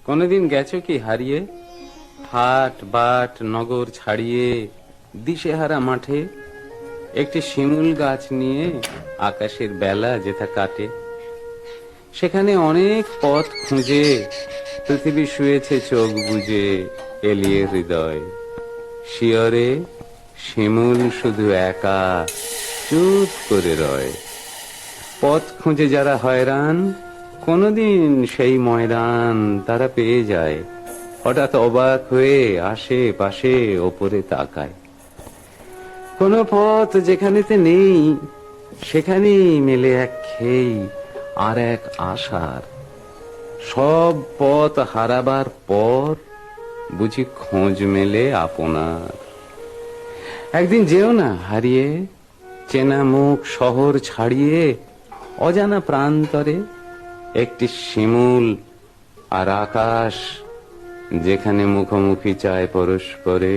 কোনদিন গেছো কি হারিয়ে, হাট বাট নগর ছাড়িয়ে দিশেহারা মাঠে? একটি শিমুল গাছ নিয়ে আকাশের বেলা যেথা কাটে, সেখানে অনেক পথ খুঁজে পৃথিবী শুয়েছে চোখ বুজে, এলিয়ে হৃদয় শিয়রে শিমুল শুধু একা চুপ করে রয়। পথ খুঁজে যারা হয়রান, কোনদিন সেই ময়দান তারা পেয়ে যায়। হঠাৎ অবাক হয়ে আসে পাশে ওপরে তাকায়। কোন পথ যেখানেতে নেই, সেখানেই মেলে এক খেই আর এক আশার। সব পথ হারাবার পর বুঝি খোঁজ মেলে আপনার। একদিন যেও না হারিয়ে, চেনা মুখ শহর ছাড়িয়ে, অজানা প্রান্তরে একটি শিমুল আর আকাশ যেখানে মুখোমুখি চায় পরস্পরে।